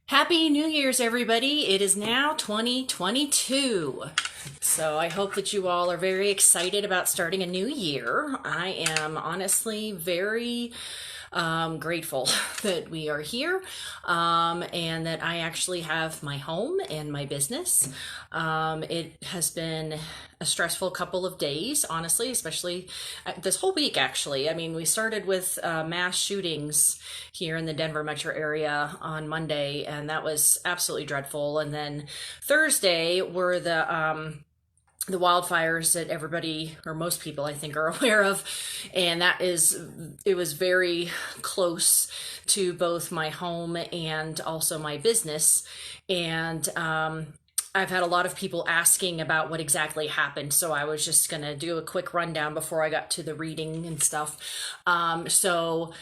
Happy New Year's, everybody. It is now 2022. So I hope that you all are very excited about starting a new year. I am honestly very grateful that we are here and that I actually have my home and my business. It has been a stressful couple of days, honestly, especially this whole week, actually. I mean, we started with mass shootings here in the Denver metro area on Monday, and that was absolutely dreadful. And then Thursday were the wildfires that everybody or most people I think are aware of, and it was very close to both my home and also my business. And I've had a lot of people asking about what exactly happened, so I was just gonna do a quick rundown before I got to the reading and stuff. So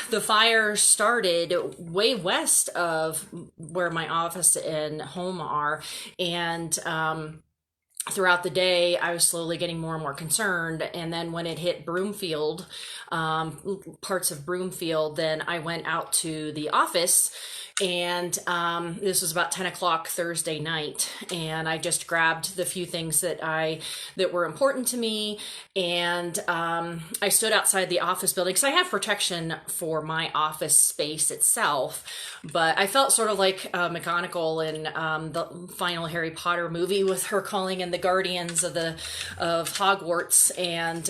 the fire started way west of where my office and home are, and throughout the day, I was slowly getting more and more concerned. And then when it hit Broomfield, parts of Broomfield, then I went out to the office. And this was about 10 o'clock Thursday night, and I just grabbed the few things that were important to me, and I stood outside the office building because I have protection for my office space itself, but I felt sort of like McGonagall in the final Harry Potter movie with her calling in the guardians of Hogwarts, and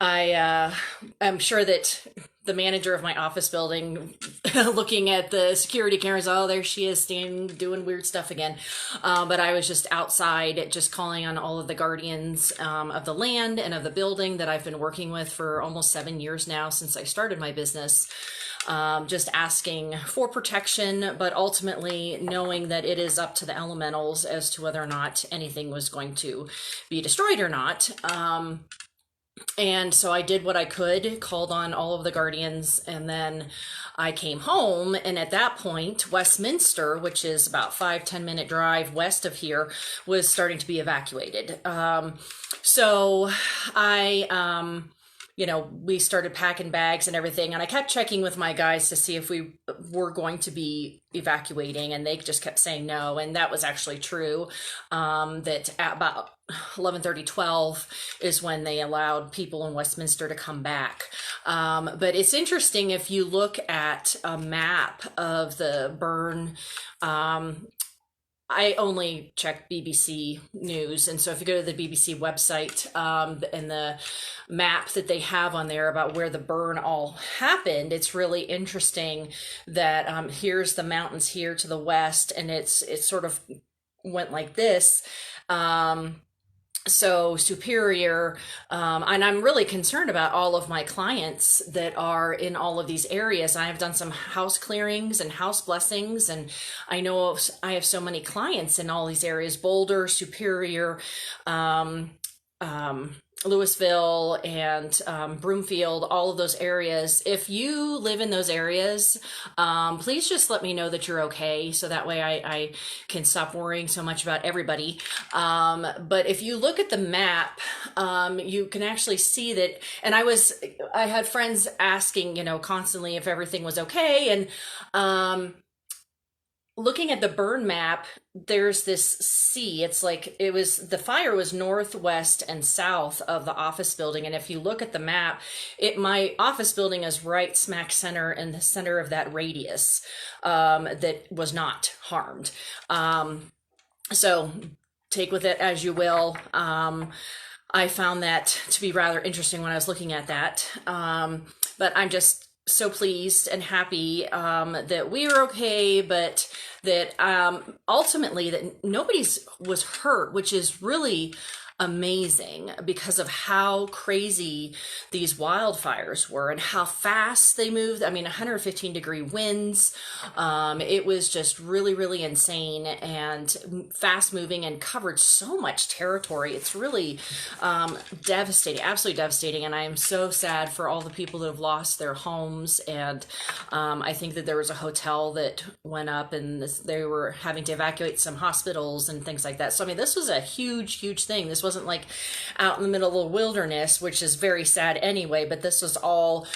I'm sure that the manager of my office building looking at the security cameras, oh, there she is standing doing weird stuff again. But I was just outside just calling on all of the guardians of the land and of the building that I've been working with for almost 7 years now since I started my business. Just asking for protection, but ultimately knowing that it is up to the elementals as to whether or not anything was going to be destroyed or not. And so I did what I could, called on all of the guardians, and then I came home. And at that point, Westminster, which is about 5-10 minute drive west of here, was starting to be evacuated. So we started packing bags and everything, and I kept checking with my guys to see if we were going to be evacuating, and they just kept saying no. And that was actually true, that at about 11:30, 12 is when they allowed people in Westminster to come back. But it's interesting if you look at a map of the burn. I only check BBC News, and so if you go to the BBC website and the map that they have on there about where the burn all happened, it's really interesting that here's the mountains here to the west, and it sort of went like this. So Superior, and I'm really concerned about all of my clients that are in all of these areas. I've done some house clearings and house blessings, and I know I have so many clients in all these areas: Boulder, Superior, Louisville, and Broomfield, all of those areas. If you live in those areas, please just let me know that you're okay, so that way I can stop worrying so much about everybody. But if you look at the map, you can actually see that, and I had friends asking, constantly if everything was okay, and looking at the burn map, there's this sea. It's like the fire was northwest and south of the office building. And if you look at the map, my office building is right smack center in the center of that radius that was not harmed. So take with it as you will. I found that to be rather interesting when I was looking at that. But I'm just so pleased and happy that we are okay, but that ultimately that nobody was hurt, which is really amazing because of how crazy these wildfires were and how fast they moved. I mean, 115-degree winds. It was just really, really insane and fast moving and covered so much territory. It's really devastating, absolutely devastating. And I am so sad for all the people that have lost their homes. And I think that there was a hotel that went up, and they were having to evacuate some hospitals and things like that. So, I mean, this was a huge, huge thing. This wasn't like out in the middle of the wilderness, which is very sad anyway, but this was all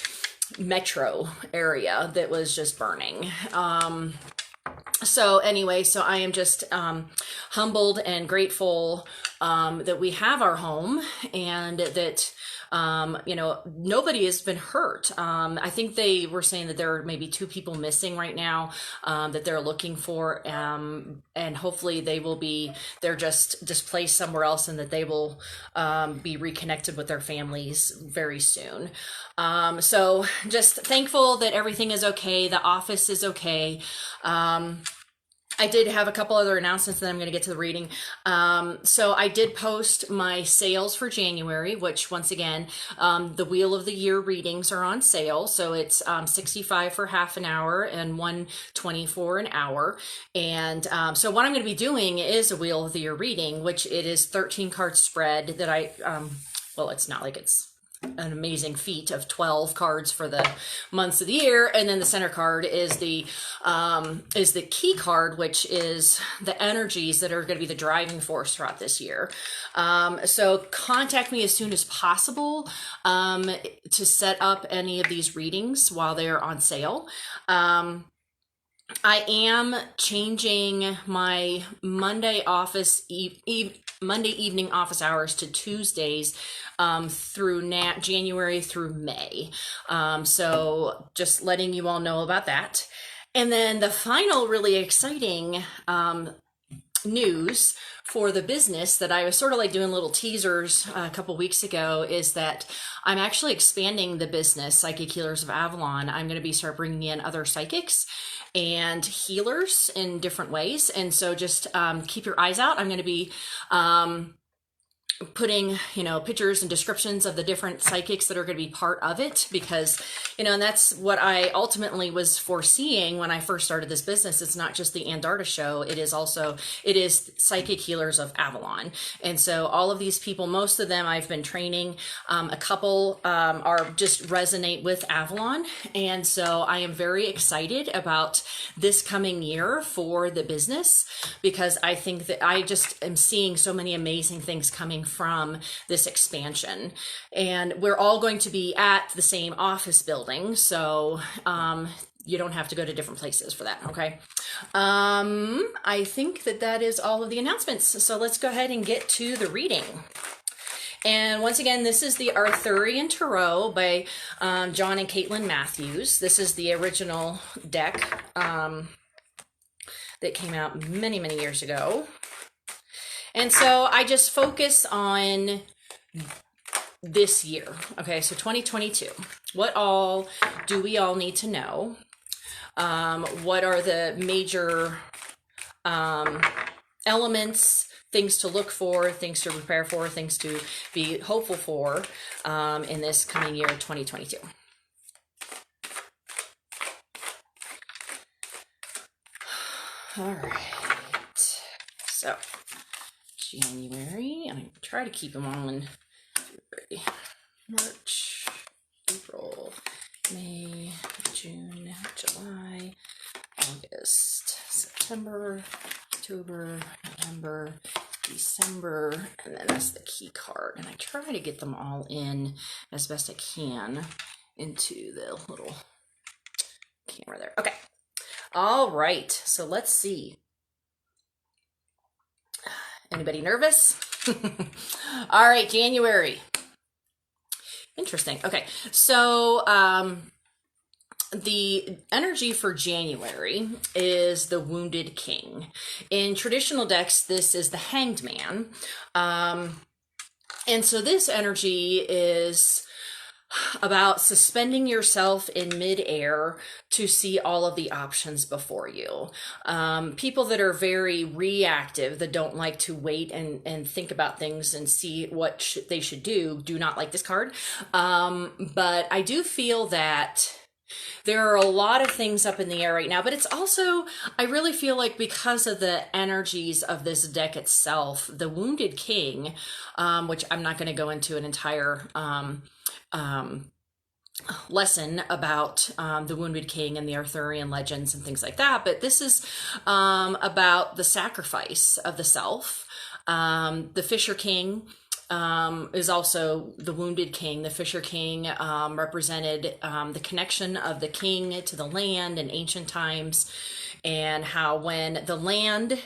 metro area that was just burning. So anyway, so I am just humbled and grateful that we have our home, and that you know, nobody has been hurt. I think they were saying that there are maybe 2 people missing right now that they're looking for, and hopefully they're just displaced somewhere else, and that they will be reconnected with their families very soon. So just thankful that everything is okay. The office is okay. I did have a couple other announcements, and then I'm going to get to the reading. So I did post my sales for January, which once again, the Wheel of the Year readings are on sale. So it's $65 for half an hour and $120 for an hour. And so what I'm going to be doing is a Wheel of the Year reading, which it is 13 card spread that I, well, it's not like it's an amazing feat of 12 cards for the months of the year, and then the center card is the key card, which is the energies that are going to be the driving force throughout this year. So contact me as soon as possible to set up any of these readings while they're on sale. I am changing my Monday evening office hours to Tuesdays through January through May. So just letting you all know about that. And then the final really exciting news for the business that I was sort of like doing little teasers a couple weeks ago is that I'm actually expanding the business, Psychic Healers of Avalon. I'm going to start bringing in other psychics and healers in different ways. And so just keep your eyes out. I'm going to be putting, you know, pictures and descriptions of the different psychics that are going to be part of it, because, you know, and that's what I ultimately was foreseeing when I first started this business. It's not just the Andarta show. It is Psychic Healers of Avalon. And so all of these people, most of them I've been training, a couple are just resonate with Avalon. And so I am very excited about this coming year for the business, because I think that I just am seeing so many amazing things coming from this expansion. And we're all going to be at the same office building, so you don't have to go to different places for that. Okay. I think that is all of the announcements. So let's go ahead and get to the reading. And once again, this is the Arthurian Tarot by John and Caitlin Matthews. This is the original deck that came out many, many years ago. And so I just focus on this year. Okay, so 2022. What all do we all need to know? What are the major elements, things to look for, things to prepare for, things to be hopeful for in this coming year, 2022? All right. So January, I try to keep them all in February, March, April, May, June, July, August, September, October, November, December, and then that's the key card. And I try to get them all in as best I can into the little camera there. Okay. All right. So let's see. Anybody nervous? All right, January. Interesting. Okay, so the energy for January is the Wounded King. In traditional decks, this is the Hanged Man. And so this energy is about suspending yourself in midair to see all of the options before you. People that are very reactive, that don't like to wait and think about things and see what they should do not like this card. But I do feel that there are a lot of things up in the air right now, but it's also, I really feel like because of the energies of this deck itself, the Wounded King, which I'm not going to go into an entire lesson about the Wounded King and the Arthurian legends and things like that, but this is about the sacrifice of the self. The Fisher King is also the Wounded King. The Fisher King represented the connection of the king to the land in ancient times, and how when the land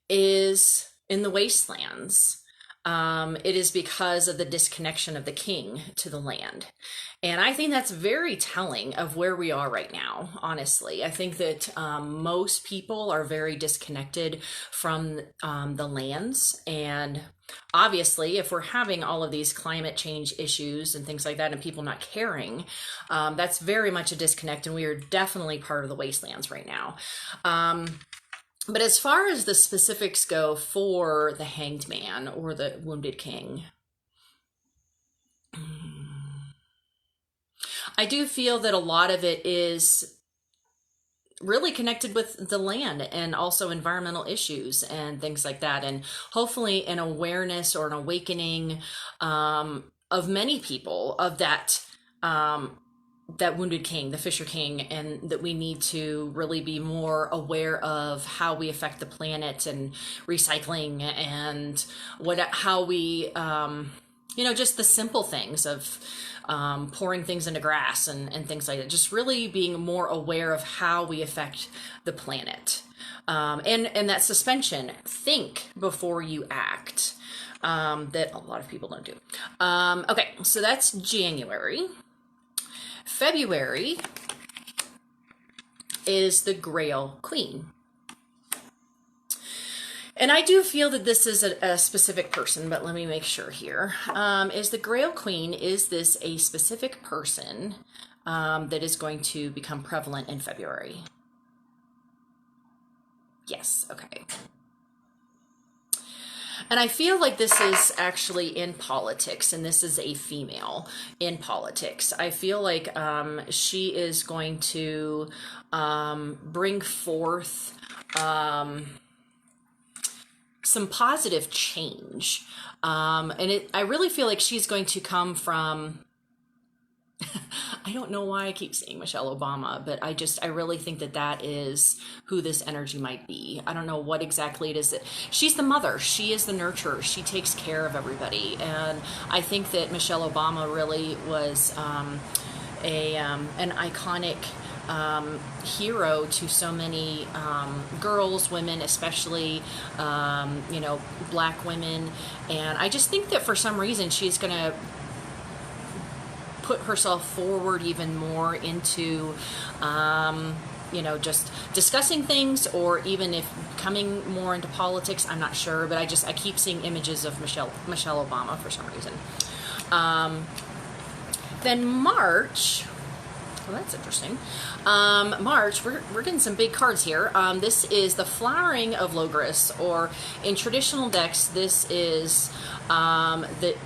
is in the wastelands, it is because of the disconnection of the king to the land. And I think that's very telling of where we are right now, honestly. I think that most people are very disconnected from the lands. And obviously, if we're having all of these climate change issues and things like that and people not caring, that's very much a disconnect. And we are definitely part of the wastelands right now. But as far as the specifics go for the Hanged Man or the Wounded King, I do feel that a lot of it is really connected with the land and also environmental issues and things like that. And hopefully an awareness or an awakening of many people of that that Wounded King, the Fisher King, and that we need to really be more aware of how we affect the planet and recycling and how we, just the simple things of pouring things into grass and things like that. Just really being more aware of how we affect the planet. And that suspension, think before you act, that a lot of people don't do. Okay, so that's January. February is the Grail Queen. And I do feel that this is a specific person, but let me make sure here. Is the Grail Queen, is this a specific person that is going to become prevalent in February? Yes, okay. And I feel like this is actually in politics, and this is a female in politics. I feel like she is going to bring forth some positive change. I really feel like she's going to come from, I don't know why I keep saying Michelle Obama, but I really think that is who this energy might be. I don't know what exactly it is that she's the mother. She is the nurturer. She takes care of everybody. And I think that Michelle Obama really was an iconic hero to so many girls, women, especially, Black women. And I just think that for some reason she's going to put herself forward even more into, just discussing things, or even if coming more into politics. I'm not sure, but I keep seeing images of Michelle Obama for some reason. Then March. Well, that's interesting. March, we're getting some big cards here. This is the Flowering of Logris, or in traditional decks, this is the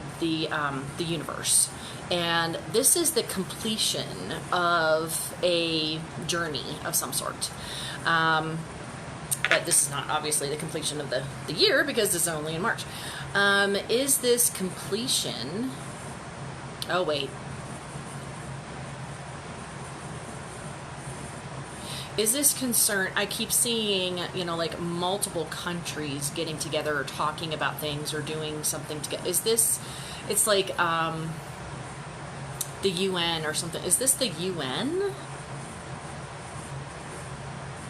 universe. And this is the completion of a journey of some sort. But this is not obviously the completion of the year, because this is only in March. Is this completion... Oh, wait. Is this concern, I keep seeing, like multiple countries getting together or talking about things or doing something together. Is this, it's like the UN or something. Is this the UN?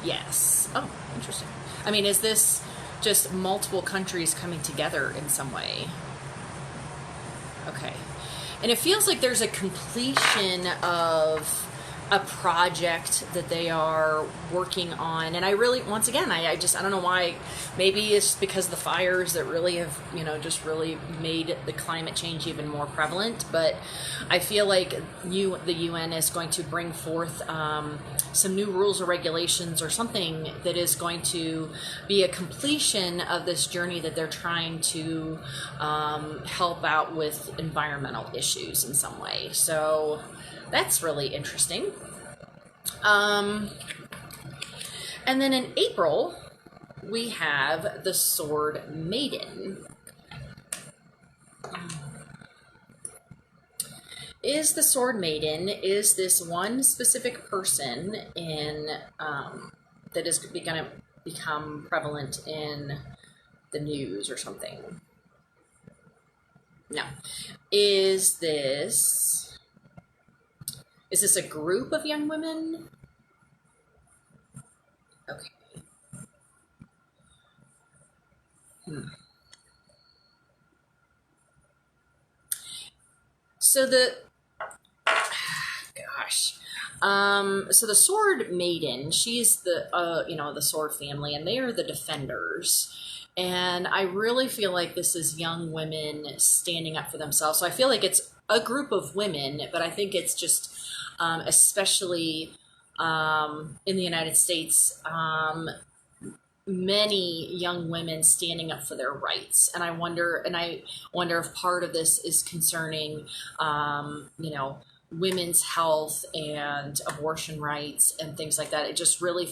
Yes. Oh, interesting. I mean, is this just multiple countries coming together in some way? Okay. And it feels like there's a completion of a project that they are working on. And I really, once again, I don't know why. Maybe it's because of the fires that really have, just really made the climate change even more prevalent. But I feel like the UN is going to bring forth some new rules or regulations or something that is going to be a completion of this journey that they're trying to help out with environmental issues in some way. So that's really interesting. And then in April, we have the Sword Maiden. Is the Sword Maiden, is this one specific person that is going to become prevalent in the news or something? Now, is this a group of young women? Okay. So gosh. So the Sword Maiden, she's the Sword family, and they are the defenders. And I really feel like this is young women standing up for themselves. So I feel like it's a group of women, but I think it's just, especially in the United States, many young women standing up for their rights. And I wonder if part of this is concerning, women's health and abortion rights and things like that. It just really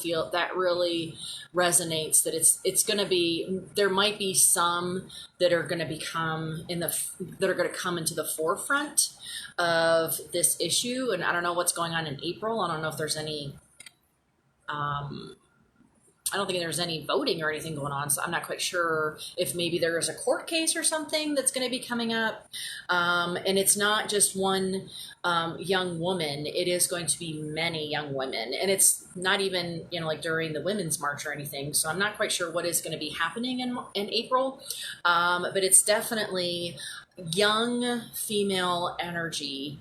resonates that it's going to be, there might be some that are going to come into the forefront of this issue. And I don't know what's going on in April. I don't know if there's any, I don't think there's any voting or anything going on, so I'm not quite sure if maybe there is a court case or something that's going to be coming up. And it's not just one young woman. It is going to be many young women. And it's not even, like during the Women's March or anything. So I'm not quite sure what is going to be happening in April. But it's definitely young female energy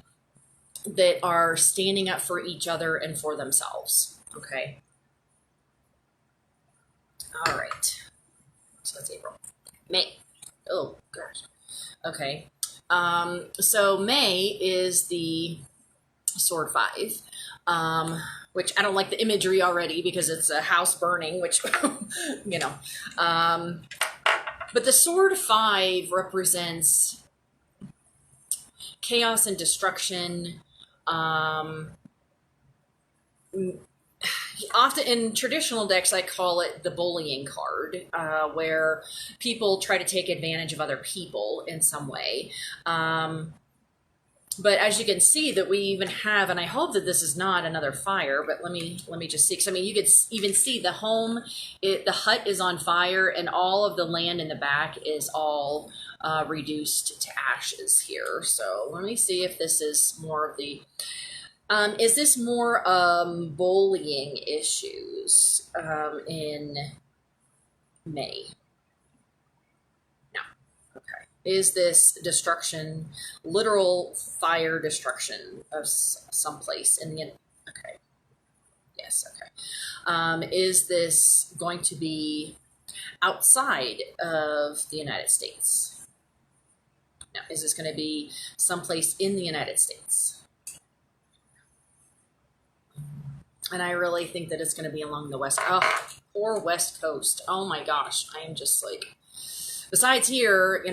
that are standing up for each other and for themselves. Okay. All right. So that's April. May. Oh, gosh. Okay. So May is the Sword 5, which I don't like the imagery already because it's a house burning, which, but the Sword 5 represents chaos and destruction. Often in traditional decks, I call it the bullying card, where people try to take advantage of other people in some way. But as you can see that we even have, and I hope that this is not another fire, but let me just see. Because I mean, you could even see the home, the hut is on fire, and all of the land in the back is all reduced to ashes here. So let me see if this is more of the... is this more bullying issues in May? No. Okay. Is this destruction, literal fire destruction of someplace in the... Okay. Yes, okay. Is this going to be outside of the United States? No. Is this going to be someplace in the United States? And I really think that it's going to be along the poor West Coast. Oh my gosh. I am just like, besides here,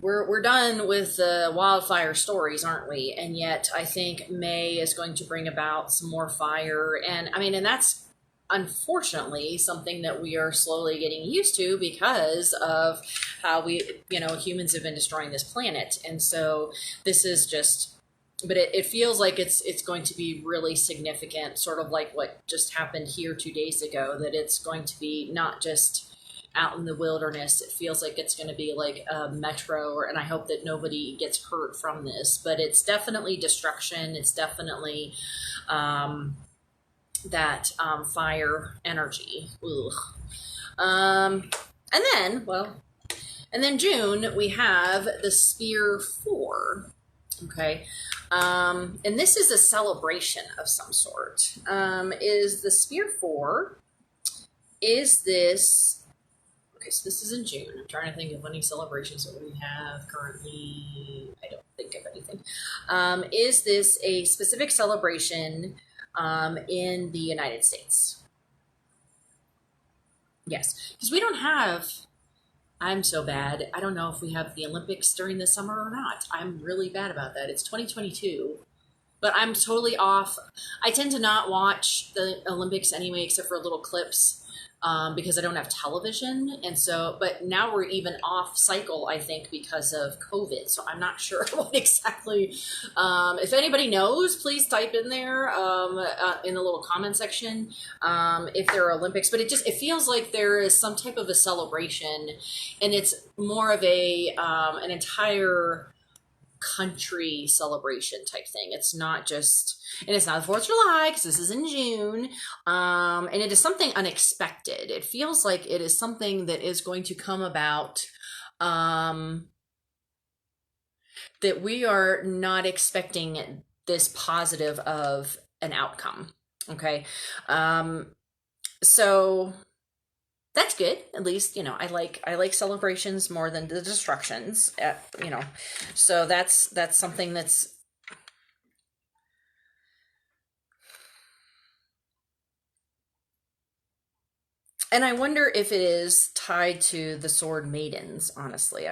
we're done with the wildfire stories, aren't we? And yet I think May is going to bring about some more fire. And I mean, and that's unfortunately something that we are slowly getting used to because of how humans have been destroying this planet. And so this is just... But it feels like it's going to be really significant, sort of like what just happened here 2 days ago, that it's going to be not just out in the wilderness. It feels like it's going to be like a metro, and I hope that nobody gets hurt from this. But it's definitely destruction. It's definitely that fire energy. And then June, we have the Spear 4. Okay. And this is a celebration of some sort. Is the Spear 4, is this... Okay, so this is in June. I'm trying to think of any celebrations that we have currently. I don't think of anything. Is this a specific celebration in the United States? Yes, because we don't have... I'm so bad. I don't know if we have the Olympics during the summer or not. I'm really bad about that. It's 2022, but I'm totally off. I tend to not watch the Olympics anyway, except for little clips. because I don't have television. And so, but now we're even off cycle, I think, because of COVID. So I'm not sure what exactly, if anybody knows, please type in there, in the little comment section, if there are Olympics. But it feels like there is some type of a celebration, and it's more of an entire country celebration type thing. It's not just, and it's not the 4th of July because this is in June. And it is something unexpected. It feels like it is something that is going to come about, that we are not expecting this positive of an outcome. Okay. So that's good. At least, I like celebrations more than the destructions, so that's something that's, and I wonder if it is tied to the Sword Maidens, honestly.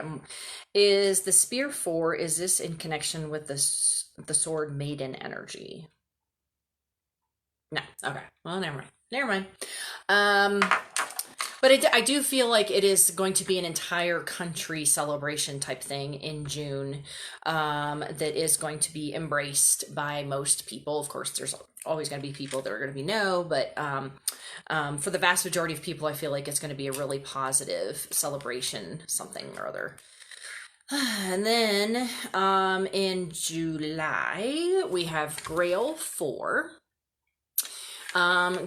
Is the Spear 4, is this in connection with the Sword Maiden energy? No. Okay. Well, never mind. But I do feel like it is going to be an entire country celebration type thing in June, that is going to be embraced by most people. Of course, there's always going to be people that are going to be no, but for the vast majority of people, I feel like it's going to be a really positive celebration, something or other. And then in July, we have Grail 4.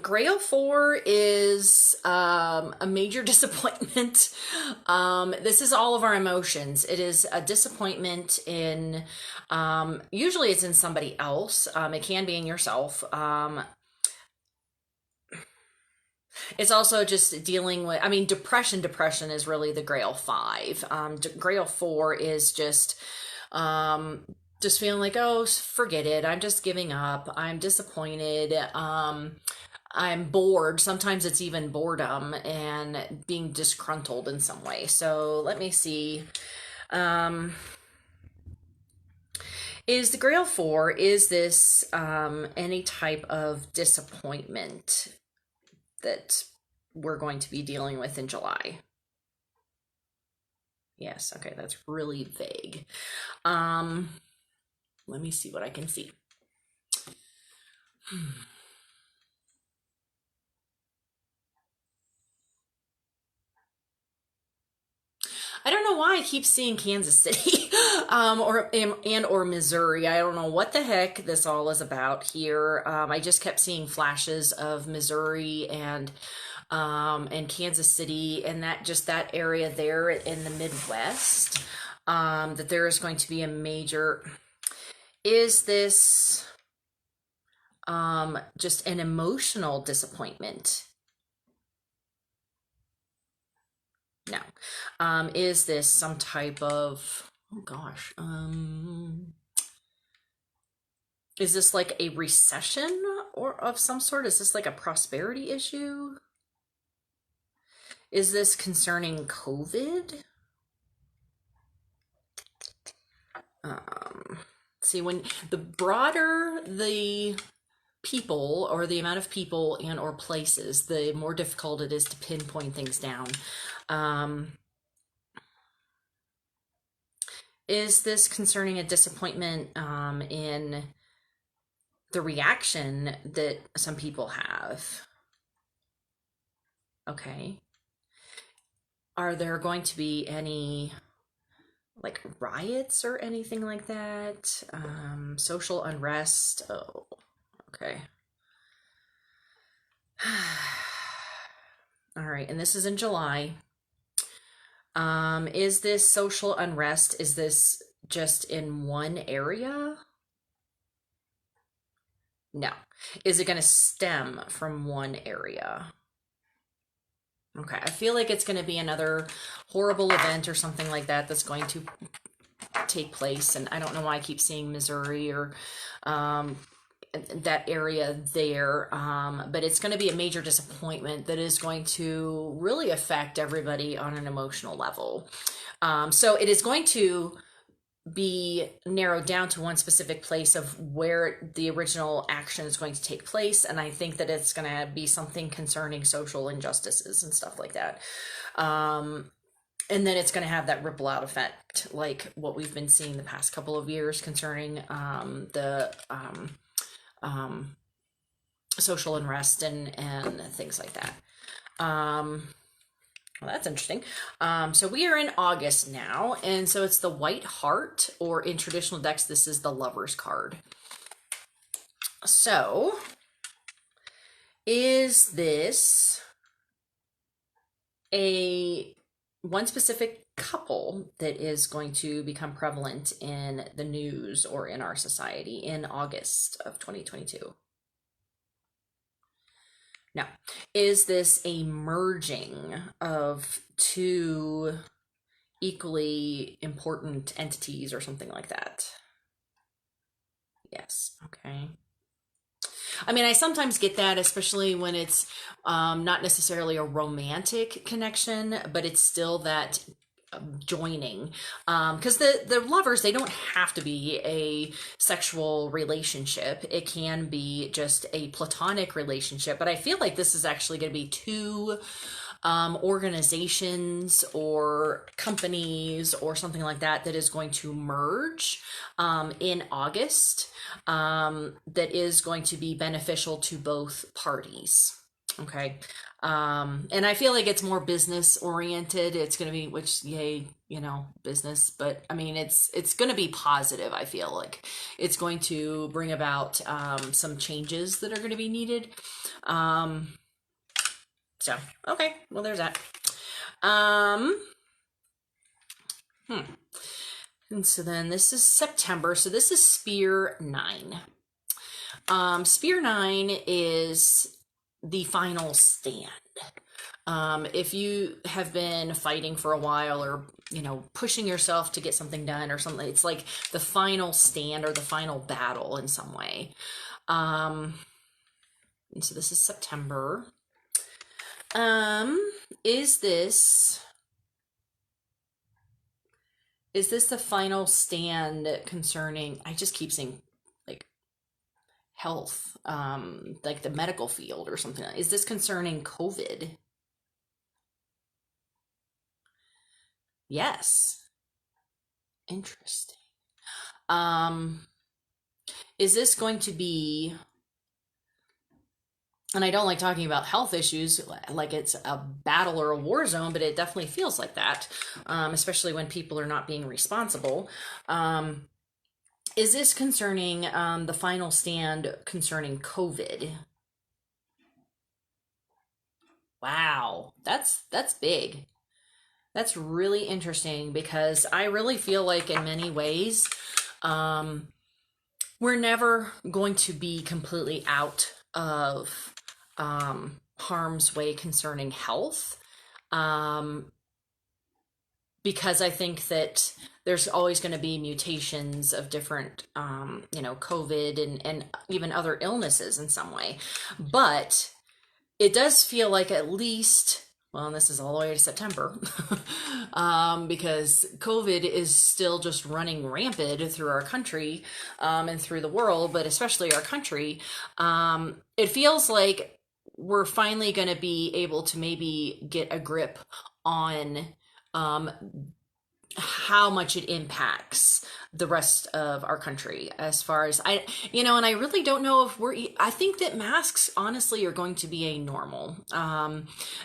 Grail 4 is a major disappointment. This is all of our emotions. It is a disappointment in, usually it's in somebody else. It can be in yourself. It's also just dealing with, depression is really the Grail 5. Grail 4 is just feeling like, oh, forget it. I'm just giving up. I'm disappointed. I'm bored. Sometimes it's even boredom and being disgruntled in some way. So let me see. Is the Grail 4, is this any type of disappointment that we're going to be dealing with in July? Yes. Okay. That's really vague. Let me see what I can see. I don't know why I keep seeing Kansas City, or Missouri. I don't know what the heck this all is about here. I just kept seeing flashes of Missouri and Kansas City, and that area there in the Midwest. That there is going to be a major. Is this just an emotional disappointment? No. Is this some type of, oh gosh, is this like a recession or of some sort? Is this like a prosperity issue? Is this concerning COVID? See, when the broader the people or the amount of people and or places, the more difficult it is to pinpoint things down. Is this concerning a disappointment in the reaction that some people have? Okay. Are there going to be any like riots or anything like that? Social unrest. Oh, okay. All right, and this is in July. Is this social unrest? Is this just in one area? No. Is it going to stem from one area? Okay, I feel like it's going to be another horrible event or something like that that's going to take place. And I don't know why I keep seeing Missouri or that area there. But it's going to be a major disappointment that is going to really affect everybody on an emotional level. So it is going to be narrowed down to one specific place of where the original action is going to take place. And I think that it's going to be something concerning social injustices and stuff like that. And then it's going to have that ripple out effect, like what we've been seeing the past couple of years concerning the social unrest and things like that. Well, that's interesting. So we are in August now, and so it's the White Heart, or in traditional decks, this is the Lover's card. So, is this one specific couple that is going to become prevalent in the news or in our society in August of 2022? Now, is this a merging of two equally important entities or something like that? Yes, okay. I mean, I sometimes get that, especially when it's not necessarily a romantic connection, but it's still that joining, because the lovers, they don't have to be a sexual relationship. It can be just a platonic relationship, but I feel like this is actually going to be two organizations or companies or something like that that is going to merge in August, that is going to be beneficial to both parties. Okay. And I feel like it's more business oriented. It's going to be, which, yay, you know, business, but I mean, it's going to be positive. I feel like it's going to bring about some changes that are going to be needed. So, okay, well, there's that. And so then this is September. So this is Spear 9. Spear 9 is the final stand. If you have been fighting for a while, or, you know, pushing yourself to get something done or something, it's like the final stand or the final battle in some way. And so this is September. Is this the final stand concerning, I just keep saying, like, health, like the medical field or something? Is this concerning COVID? Yes. Interesting. Is this going to be, and I don't like talking about health issues like it's a battle or a war zone, but it definitely feels like that, especially when people are not being responsible. Is this concerning the final stand concerning COVID? Wow, that's big. That's really interesting, because I really feel like in many ways, we're never going to be completely out of harm's way concerning health, because I think that there's always going to be mutations of different, you know, COVID and even other illnesses in some way. But it does feel like, at least, well, and this is all the way to September, because COVID is still just running rampant through our country, and through the world, but especially our country. It feels like we're finally going to be able to maybe get a grip on how much it impacts the rest of our country, as far as and I really don't know if I think that masks honestly are going to be a normal,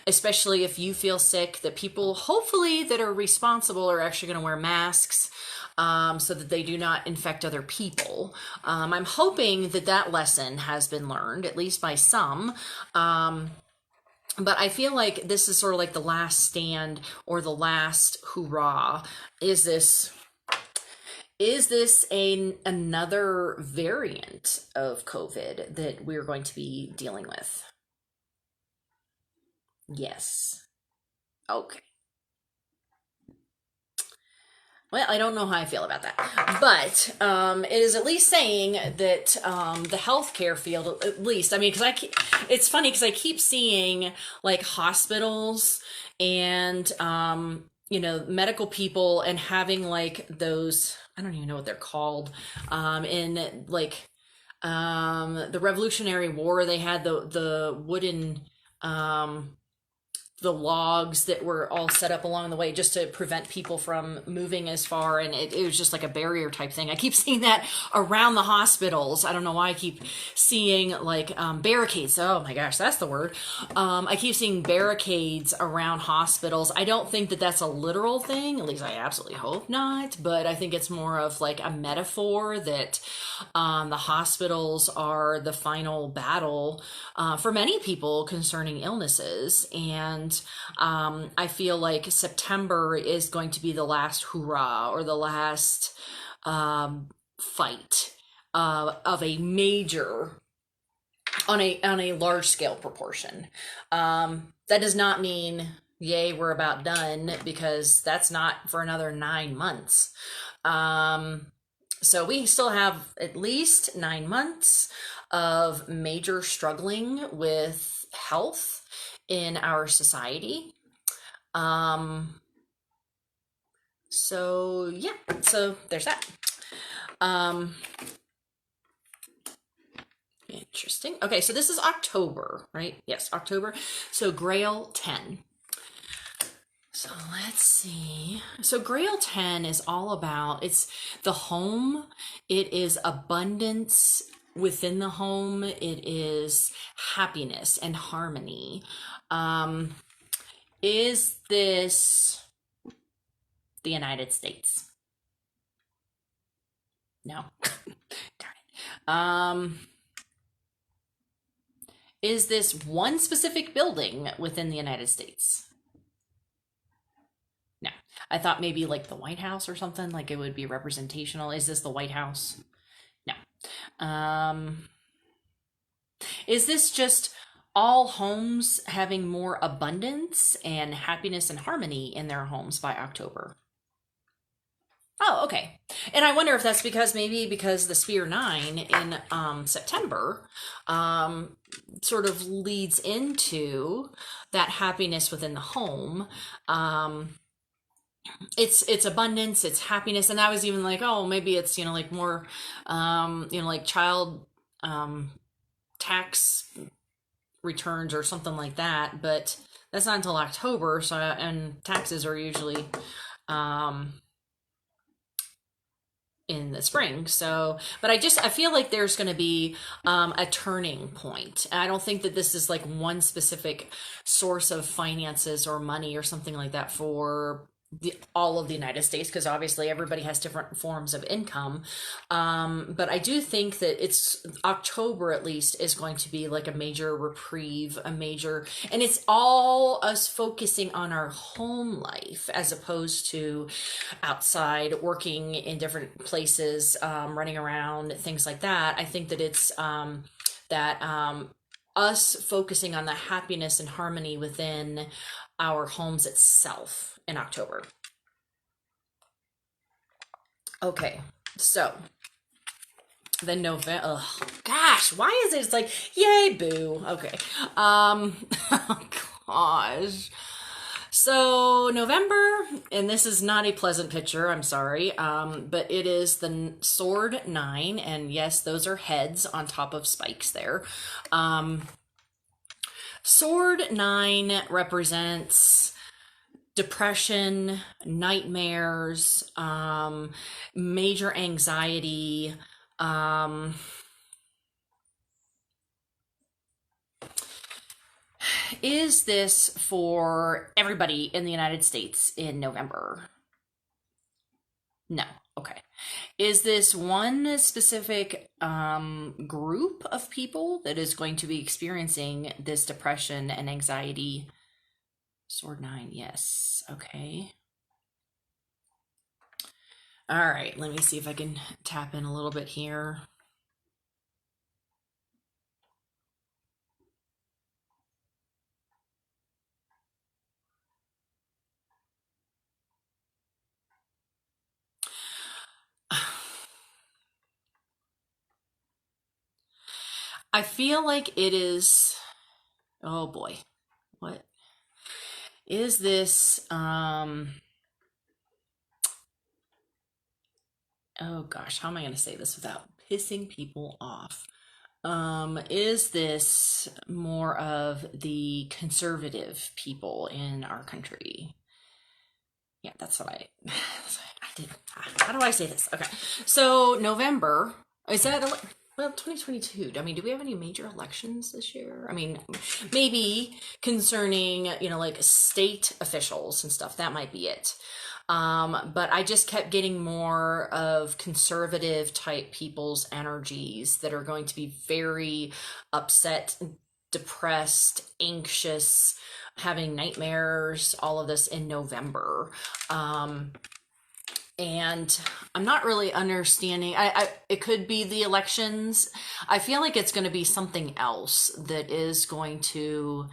especially if you feel sick, that people hopefully that are responsible are actually going to wear masks, so that they do not infect other people. I'm hoping that that lesson has been learned, at least by some. But I feel like this is sort of like the last stand, or the last hurrah. Is this another variant of COVID that we're going to be dealing with? Yes. Okay. Well, I don't know how I feel about that, but it is at least saying that the healthcare field, at least, I mean, because it's funny because I keep seeing like hospitals and medical people and having like those, I don't even know what they're called, in like the Revolutionary War, they had the wooden, the logs that were all set up along the way just to prevent people from moving as far, and it was just like a barrier type thing. I keep seeing that around the hospitals. I don't know why I keep seeing like barricades. Oh my gosh, that's the word. I keep seeing barricades around hospitals. I don't think that that's a literal thing, at least I absolutely hope not, but I think it's more of like a metaphor that the hospitals are the final battle for many people concerning illnesses. And I feel like September is going to be the last hoorah, or the last fight of a major, on a large scale proportion. That does not mean yay, we're about done, because that's not for another 9 months. So we still have at least 9 months of major struggling with health in our society. So yeah, so there's that. Interesting. Okay, so this is October, right? Yes, October. So Grail 10. So let's see. So Grail 10 is all about, it's the home. It is abundance within the home. It is happiness and harmony. Is this the United States? No. Darn it. Is this one specific building within the United States? No. I thought maybe like the White House or something, like it would be representational. Is this the White House? No. Is this just all homes having more abundance and happiness and harmony in their homes by October? Oh, okay. And I wonder if that's because the Sphere 9 in September sort of leads into that happiness within the home. It's abundance, it's happiness, and I was even like, oh, maybe it's like more like child tax returns or something like that, but that's not until October. So, and taxes are usually in the spring. So, but I feel like there's going to be a turning point. I don't think that this is like one specific source of finances or money or something like that for all of the United States, because obviously everybody has different forms of income. But I do think that it's October, at least, is going to be like a major reprieve, and it's all us focusing on our home life as opposed to outside working in different places, running around, things like that. I think that it's us focusing on the happiness and harmony within our homes itself in October. Okay, so then November. Oh gosh, why is it? It's like yay, boo. Okay, oh gosh. So November, and this is not a pleasant picture, I'm sorry, but it is the Sword 9, and yes, those are heads on top of spikes there. Sword 9 represents depression, nightmares, major anxiety, is this for everybody in the United States in November? No. Okay. Is this one specific group of people that is going to be experiencing this depression and anxiety? Sword 9, yes. Okay. All right, let me see if I can tap in a little bit here. I feel like it is, oh boy, what is this? oh gosh, how am I going to say this without pissing people off? Is this more of the conservative people in our country? Yeah, that's what I did. How do I say this? Okay. So November, is that, well, 2022. I mean, do we have any major elections this year? I mean, maybe concerning, like state officials and stuff. That might be it. But I just kept getting more of conservative type people's energies that are going to be very upset, depressed, anxious, having nightmares, all of this in November. And I'm not really understanding. It could be the elections. I feel like it's going to be something else that is going to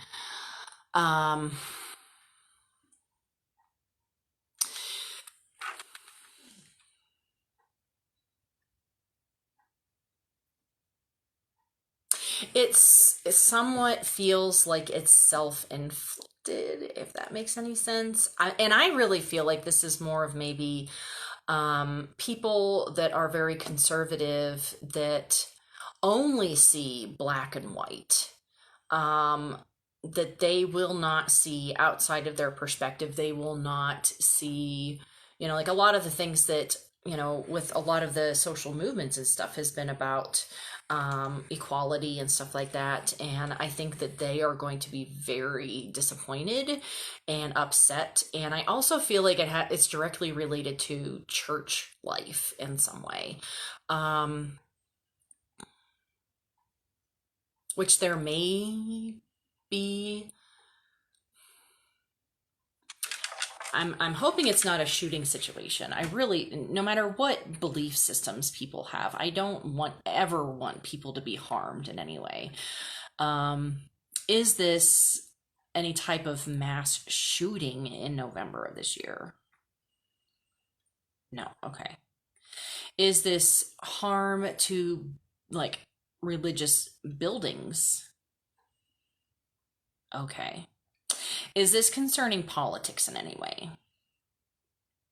it somewhat feels like it's self-inflicted, if that makes any sense. And I really feel like this is more of maybe people that are very conservative that only see black and white, that they will not see outside of their perspective. They will not see, like a lot of the things that, with a lot of the social movements and stuff has been about equality and stuff like that. And I think that they are going to be very disappointed and upset. And I also feel like it's directly related to church life in some way. Which there may be. I'm hoping it's not a shooting situation. I really, no matter what belief systems people have, I don't ever want people to be harmed in any way. Is this any type of mass shooting in November of this year? No. Okay. Is this harm to like religious buildings? Okay. Is this concerning politics in any way?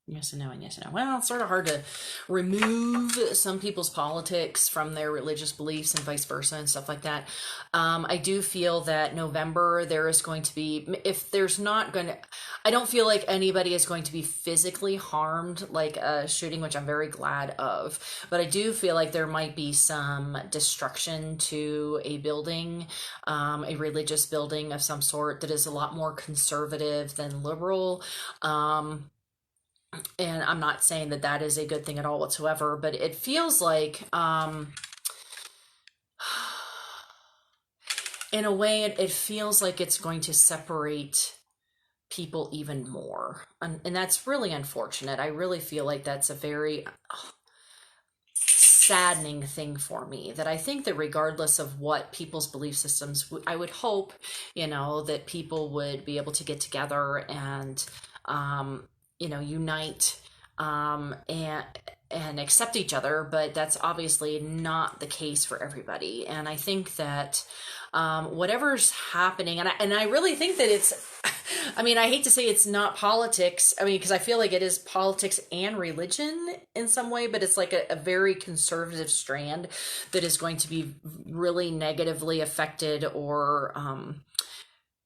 Yes and no and yes and no. Well, it's sort of hard to remove some people's politics from their religious beliefs and vice versa and stuff like that. I do feel that November there is going to be, if there's not going to, I don't feel like anybody is going to be physically harmed like a shooting, which I'm very glad of. But I do feel like there might be some destruction to a building, a religious building of some sort that is a lot more conservative than liberal. And I'm not saying that that is a good thing at all whatsoever, but it feels like, in a way, it feels like it's going to separate people even more. And that's really unfortunate. I really feel like that's a very saddening thing for me, that I think that regardless of what people's belief systems, I would hope, that people would be able to get together and, unite and accept each other, but that's obviously not the case for everybody. And I think that whatever's happening, and I really think that it's, I mean, I hate to say it's not politics. I mean, because I feel like it is politics and religion in some way, but it's like a very conservative strand that is going to be really negatively affected or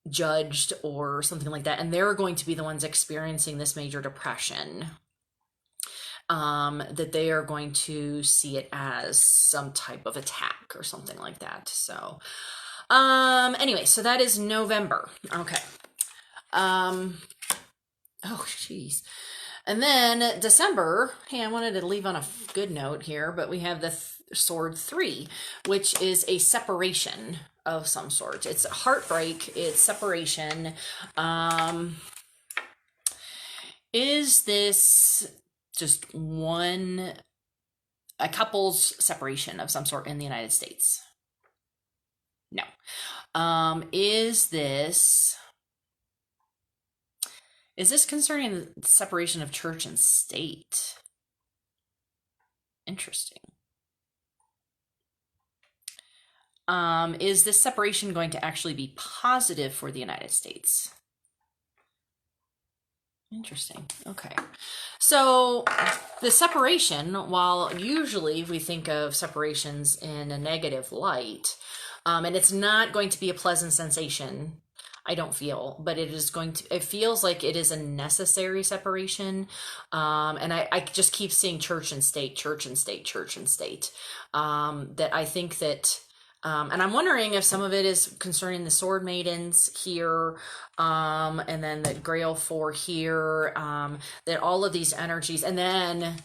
judged or something like that, and they're going to be the ones experiencing this major depression, that they are going to see it as some type of attack or something like that. So anyway, so that is November. Okay. Oh jeez. And then December, hey, I wanted to leave on a good note here, but we have the Sword 3, which is a separation of some sort. It's heartbreak, it's separation. Is this just a couple's separation of some sort in the United States? No. Is this concerning the separation of church and state? Interesting. Is this separation going to actually be positive for the United States? Interesting. Okay. So the separation, while usually we think of separations in a negative light, and it's not going to be a pleasant sensation, I don't feel, but it is going to, it feels like it is a necessary separation. And I just keep seeing church and state, church and state, church and state. That I think that, and I'm wondering if some of it is concerning the Sword Maidens here, and then the Grail 4 here, that all of these energies, and then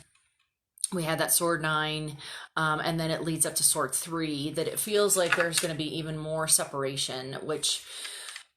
we had that Sword 9, and then it leads up to Sword 3, that it feels like there's going to be even more separation, which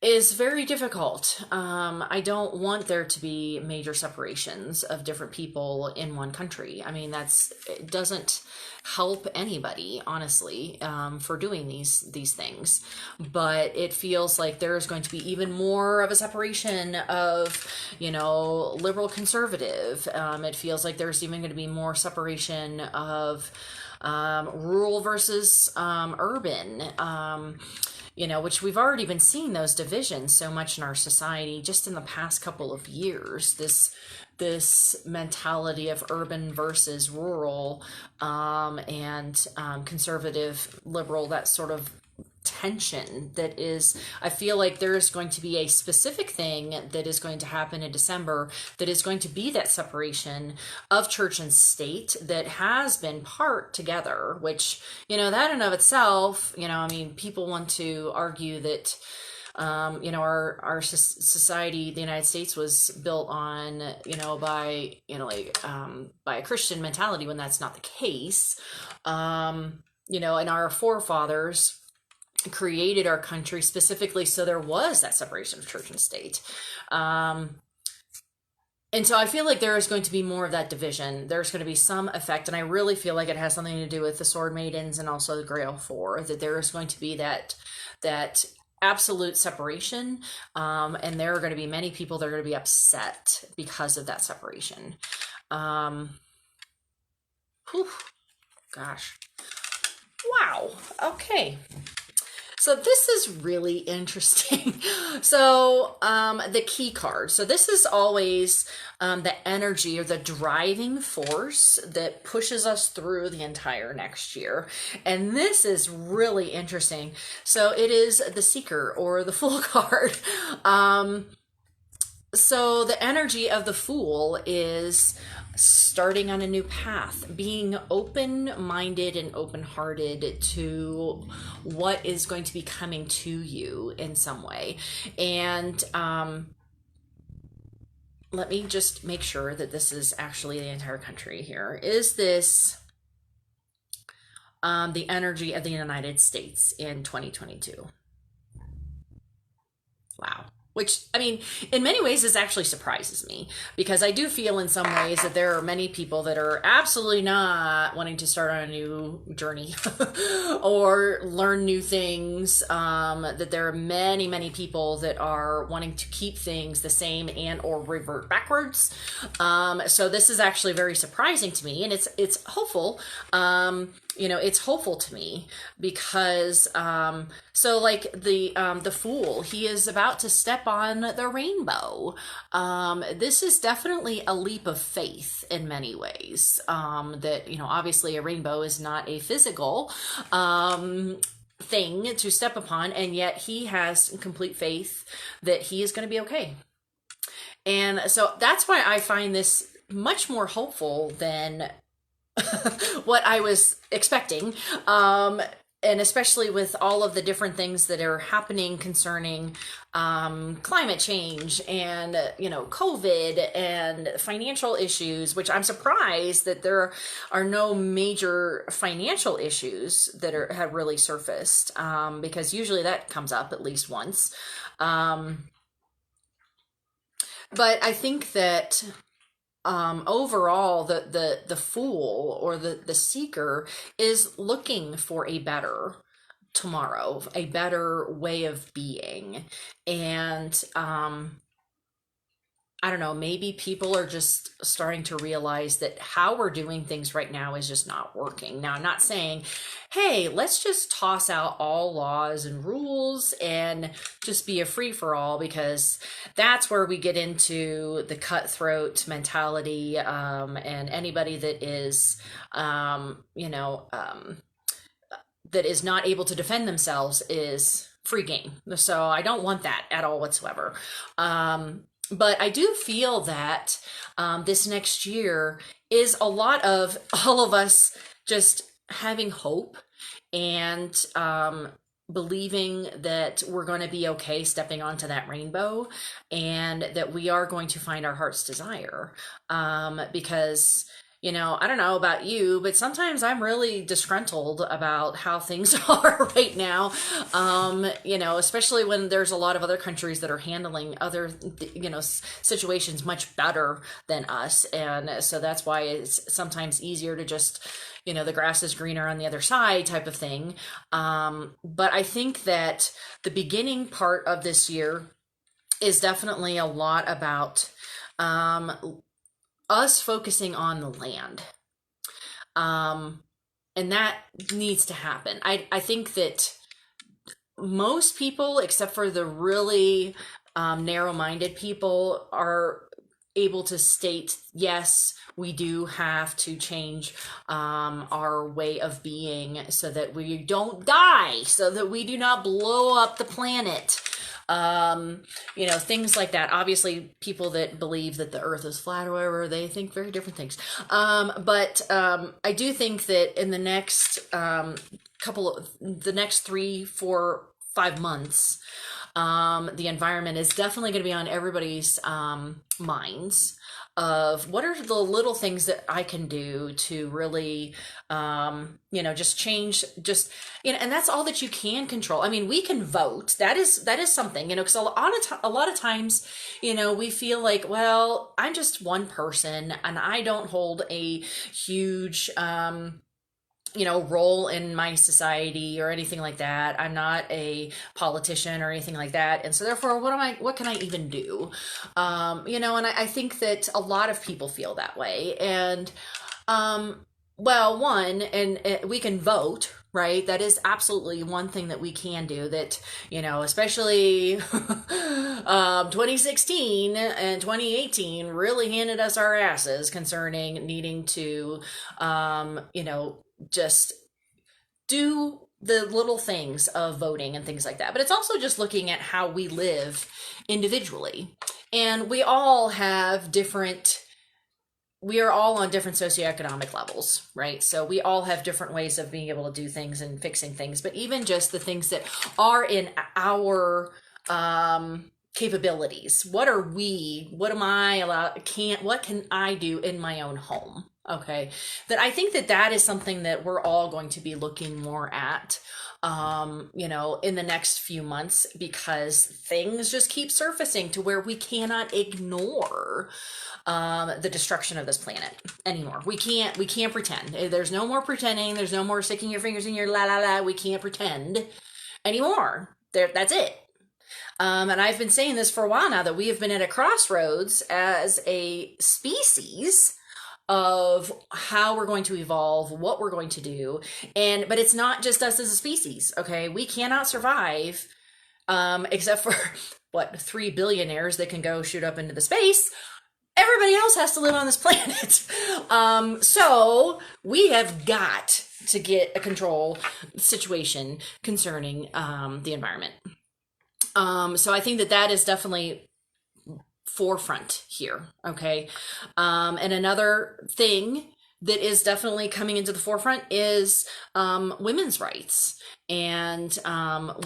is very difficult. I don't want there to be major separations of different people in one country. I mean, it doesn't help anybody, honestly, for doing these things. But it feels like there's going to be even more of a separation of, liberal conservative. It feels like there's even going to be more separation of rural versus urban. Which we've already been seeing those divisions so much in our society just in the past couple of years. This mentality of urban versus rural, and conservative, liberal, that sort of tension that is, I feel like there is going to be a specific thing that is going to happen in December that is going to be that separation of church and state that has been part together, which, that in of itself, I mean, people want to argue that our society, the United States, was built on, by a Christian mentality, when that's not the case. And our forefathers created our country specifically so there was that separation of church and state. And so I feel like there is going to be more of that division. There's going to be some effect, and I really feel like it has something to do with the Sword Maidens and also the Grail 4, that there is going to be that absolute separation, and there are going to be many people that are going to be upset because of that separation. Gosh. Wow. Okay. So this is really interesting. So the key card. So this is always the energy or the driving force that pushes us through the entire next year. And this is really interesting. So it is the Seeker or the Fool card. So the energy of the Fool is starting on a new path, being open-minded and open-hearted to what is going to be coming to you in some way. And let me just make sure that this is actually the entire country here. Is this the energy of the United States in 2022? Wow. Which, I mean, in many ways, this actually surprises me, because I do feel in some ways that there are many people that are absolutely not wanting to start on a new journey or learn new things, that there are many, many people that are wanting to keep things the same and or revert backwards. So this is actually very surprising to me, and it's hopeful. It's hopeful to me because, so like the Fool, he is about to step on the rainbow. This is definitely a leap of faith in many ways. That, obviously a rainbow is not a physical, thing to step upon, and yet he has complete faith that he is going to be okay. And so that's why I find this much more hopeful than what I was expecting, and especially with all of the different things that are happening concerning climate change and COVID and financial issues, which I'm surprised that there are no major financial issues that have really surfaced, because usually that comes up at least once. But I think that overall, the Fool or the Seeker is looking for a better tomorrow, a better way of being. And I I don't know, maybe people are just starting to realize that how we're doing things right now is just not working. Now, I'm not saying, hey, let's just toss out all laws and rules and just be a free for all, because that's where we get into the cutthroat mentality. And anybody that is, that is not able to defend themselves is free game. So I don't want that at all whatsoever. But I do feel that this next year is a lot of all of us just having hope and believing that we're going to be okay stepping onto that rainbow, and that we are going to find our heart's desire. Because I don't know about you, but sometimes I'm really disgruntled about how things are right now. Especially when there's a lot of other countries that are handling other, situations much better than us. And so that's why it's sometimes easier to just, the grass is greener on the other side type of thing. But I think that the beginning part of this year is definitely a lot about, us focusing on the land. And that needs to happen. I think that most people, except for the really narrow-minded people, are able to state, yes, we do have to change our way of being so that we don't die, so that we do not blow up the planet. Things like that. Obviously, people that believe that the earth is flat or whatever, they think very different things. But I do think that in the next the next 3, 4, 5 months, the environment is definitely going to be on everybody's minds of what are the little things that I can do to really, just change, and that's all that you can control. I mean, we can vote. That is something, because a lot of times, we feel like, well, I'm just one person and I don't hold a huge, role in my society or anything like that. I'm not a politician or anything like that. And so therefore, what can I even do? And I think that a lot of people feel that way. And, we can vote, right? That is absolutely one thing that we can do that, especially 2016 and 2018 really handed us our asses concerning needing to, just do the little things of voting and things like that. But it's also just looking at how we live individually. And we are all on different socioeconomic levels, right? So we all have different ways of being able to do things and fixing things. But even just the things that are in our capabilities, what am I allowed, what can I do in my own home? Okay, that I think that is something that we're all going to be looking more at, in the next few months, because things just keep surfacing to where we cannot ignore the destruction of this planet anymore. We can't pretend. There's no more pretending. There's no more sticking your fingers in your la la la. We can't pretend anymore. That's it. And I've been saying this for a while now, that we have been at a crossroads as a species of how we're going to evolve, what we're going to do. But it's not just us as a species, okay? We cannot survive, except for, 3 billionaires that can go shoot up into the space. Everybody else has to live on this planet. So we have got to get a control situation concerning the environment. So I think that is definitely forefront here. Okay. And another thing that is definitely coming into the forefront is women's rights and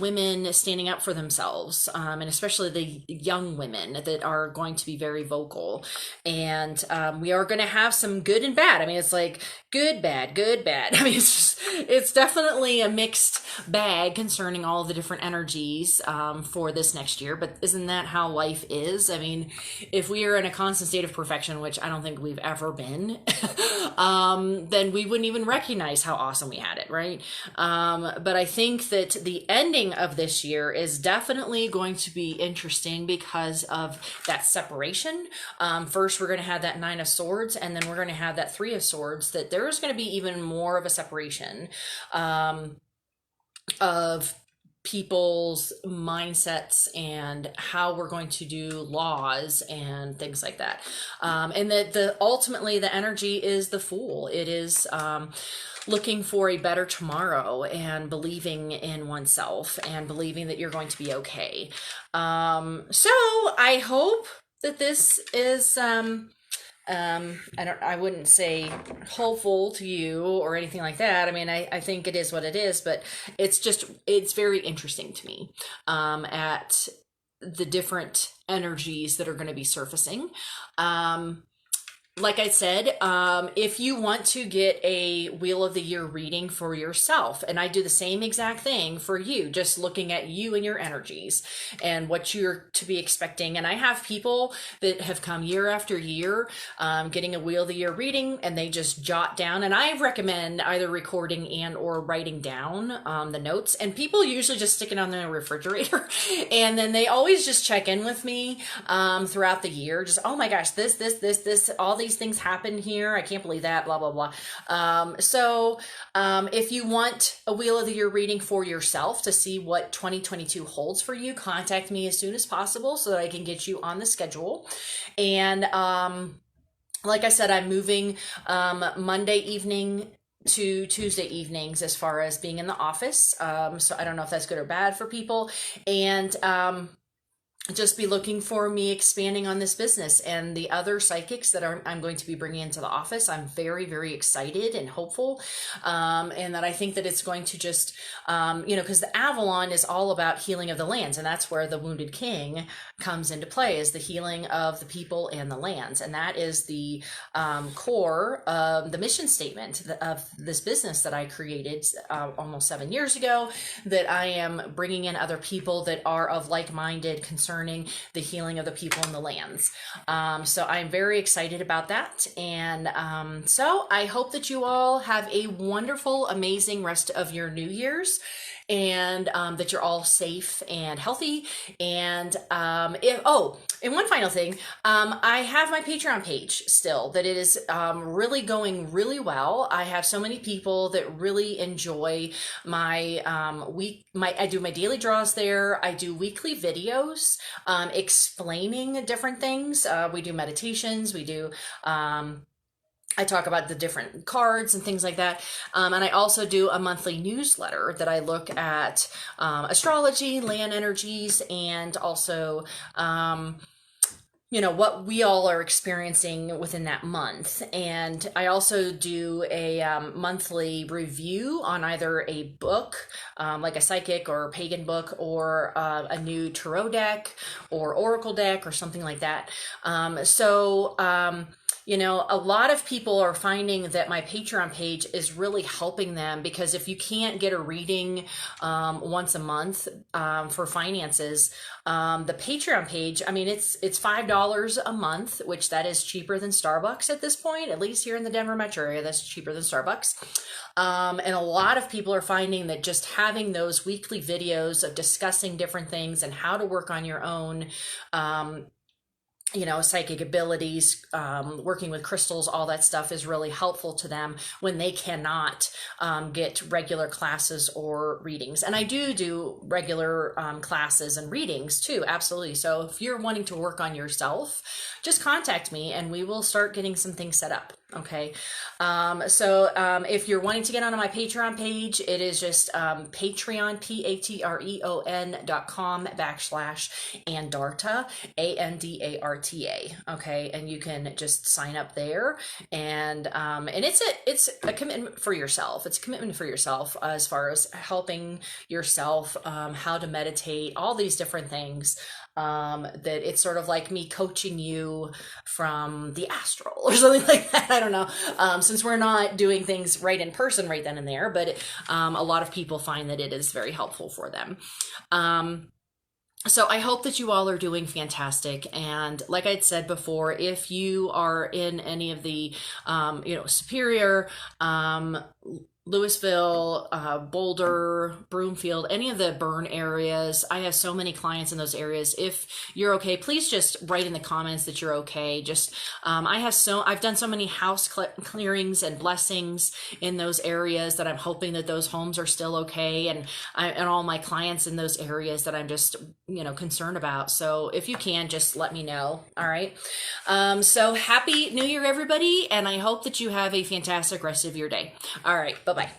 women standing up for themselves, and especially the young women that are going to be very vocal. And we are going to have some good and bad. I mean, it's like good, bad, good, bad. I mean, it's definitely a mixed bag concerning all the different energies for this next year. But isn't that how life is? I mean, if we are in a constant state of perfection, which I don't think we've ever been, then we wouldn't even recognize how awesome we had it, right? But I think that the ending of this year is definitely going to be interesting because of that separation. First, we're going to have that Nine of Swords, and then we're going to have that Three of Swords, that there is going to be even more of a separation of people's mindsets and how we're going to do laws and things like that. And that ultimately the energy is the Fool. It is looking for a better tomorrow and believing in oneself and believing that you're going to be okay. So I hope that this is I wouldn't say hopeful to you or anything like that. I mean, I think it is what it is, but it's very interesting to me, at the different energies that are going to be surfacing. Like I said, if you want to get a Wheel of the Year reading for yourself, and I do the same exact thing for you, just looking at you and your energies and what you're to be expecting. And I have people that have come year after year, getting a Wheel of the Year reading, and they just jot down. And I recommend either recording and or writing down the notes. And people usually just stick it on their refrigerator, and then they always just check in with me throughout the year. Just, oh my gosh, this, all these things happen here. I can't believe that, blah, blah, blah. So if you want a Wheel of the Year reading for yourself to see what 2022 holds for you, contact me as soon as possible so that I can get you on the schedule. And like I said, I'm moving Monday evening to Tuesday evenings as far as being in the office. So I don't know if that's good or bad for people. And just be looking for me expanding on this business and the other psychics that I'm going to be bringing into the office. I'm very, very excited and hopeful. And that I think that it's going to just, because the Avalon is all about healing of the lands. And that's where the Wounded King comes into play, is the healing of the people and the lands. And that is the core of the mission statement of this business that I created almost 7 years ago, that I am bringing in other people that are of like-minded concerning the healing of the people and the lands. So I'm very excited about that. And so I hope that you all have a wonderful, amazing rest of your New Year's, and that you're all safe and healthy. And and one final thing, I have my Patreon page still, that it is really going really well. I have so many people that really enjoy my I do my daily draws there. I do weekly videos explaining different things. We do meditations. We do I talk about the different cards and things like that. And I also do a monthly newsletter that I look at astrology, land energies, and also what we all are experiencing within that month. And I also do a monthly review on either a book, like a psychic or pagan book, or a new tarot deck or oracle deck or something like that. A lot of people are finding that my Patreon page is really helping them, because if you can't get a reading once a month for finances, the Patreon page, I mean, it's $5 a month, which that is cheaper than Starbucks at this point, at least here in the Denver metro area. That's cheaper than Starbucks. And a lot of people are finding that just having those weekly videos of discussing different things and how to work on your own psychic abilities, working with crystals, all that stuff is really helpful to them when they cannot get regular classes or readings. And I do regular classes and readings too, absolutely. So if you're wanting to work on yourself, just contact me and we will start getting some things set up. Okay. If you're wanting to get onto my Patreon page, it is just Patreon, patreon.com/Andarta, Andarta. Okay. And you can just sign up there, and it's a commitment for yourself. It's a commitment for yourself as far as helping yourself, how to meditate, all these different things. That it's sort of like me coaching you from the astral or something like that. I don't know. Since we're not doing things right in person right then and there, but a lot of people find that it is very helpful for them. So I hope that you all are doing fantastic. And like I'd said before, if you are in any of the, Superior, Louisville, Boulder, Broomfield, any of the burn areas. I have so many clients in those areas. If you're okay, please just write in the comments that you're okay. Just, I've done so many house clearings and blessings in those areas that I'm hoping that those homes are still okay. And all my clients in those areas that I'm just, concerned about. So if you can, just let me know. All right. So happy New Year, everybody. And I hope that you have a fantastic rest of your day. All right. Bye-bye.